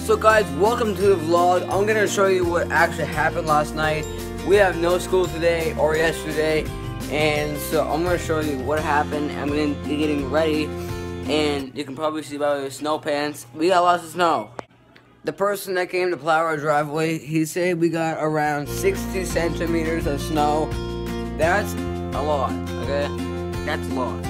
So guys, welcome to the vlog. I'm gonna show you what actually happened last night. We have no school today or yesterday, and so I'm gonna show you what happened. I'm gonna be getting ready, and you can probably see by the snow pants, we got lots of snow. The person that came to plow our driveway, he said we got around 60 centimeters of snow. That's a lot, okay? That's a lot.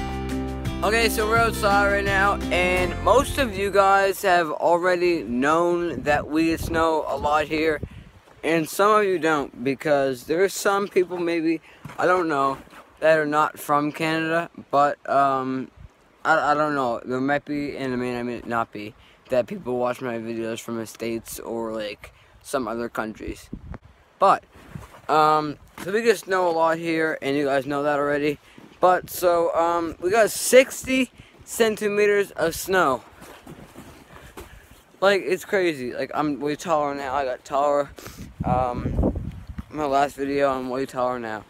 Okay, so we're outside right now, and most of you guys have already known that we get snow a lot here, and some of you don't, because there's some people maybe, I don't know, that are not from Canada, but I don't know, there might be, and I may not be, that people watch my videos from the States or like some other countries. But, so we get snow a lot here, and you guys know that already. But, so, we got 60 centimeters of snow. Like, it's crazy. Like, I'm way taller now. I got taller. My last video, I'm way taller now.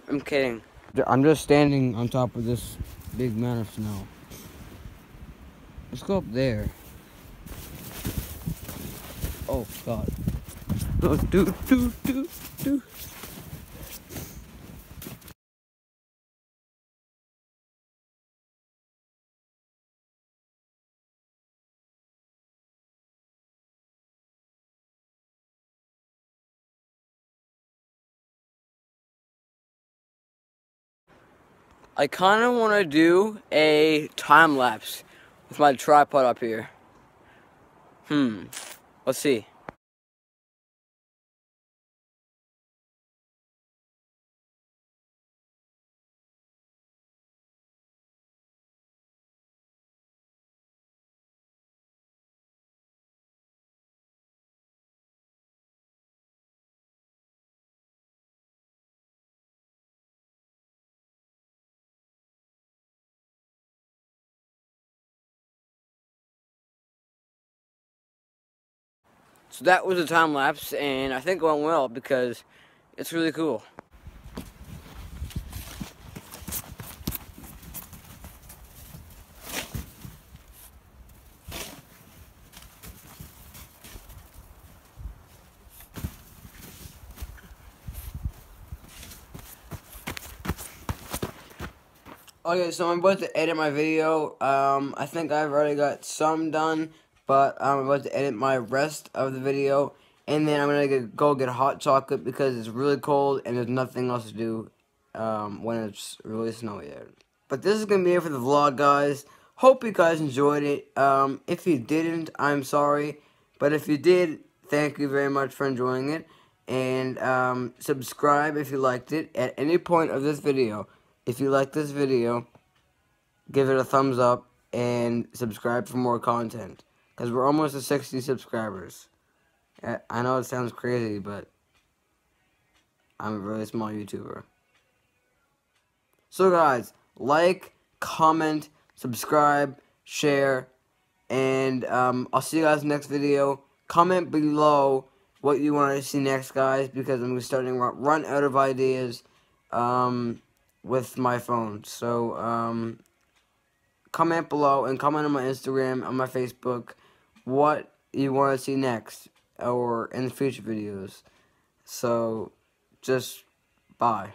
I'm kidding. I'm just standing on top of this big amount of snow. Let's go up there. Oh, God. Do. I kind of want to do a time lapse with my tripod up here. Let's see. So that was a time lapse, and I think it went well because it's really cool. Okay, so I'm about to edit my video. I think I've already got some done, but I'm about to edit my rest of the video, and then I'm gonna go get hot chocolate because it's really cold and there's nothing else to do when it's really snowy out. But this is gonna be it for the vlog, guys. Hope you guys enjoyed it. If you didn't, I'm sorry, but if you did, thank you very much for enjoying it, and subscribe if you liked it at any point of this video. If you like this video, give it a thumbs up and subscribe for more content. Because we're almost at 60 subscribers. I know it sounds crazy, but I'm a really small YouTuber. So guys, like, comment, subscribe, share, and I'll see you guys in the next video. Comment below what you want to see next, guys, because I'm starting to run out of ideas. With my phone. So, comment below and comment on my Instagram, on my Facebook, what you want to see next or in the future videos. So, just bye.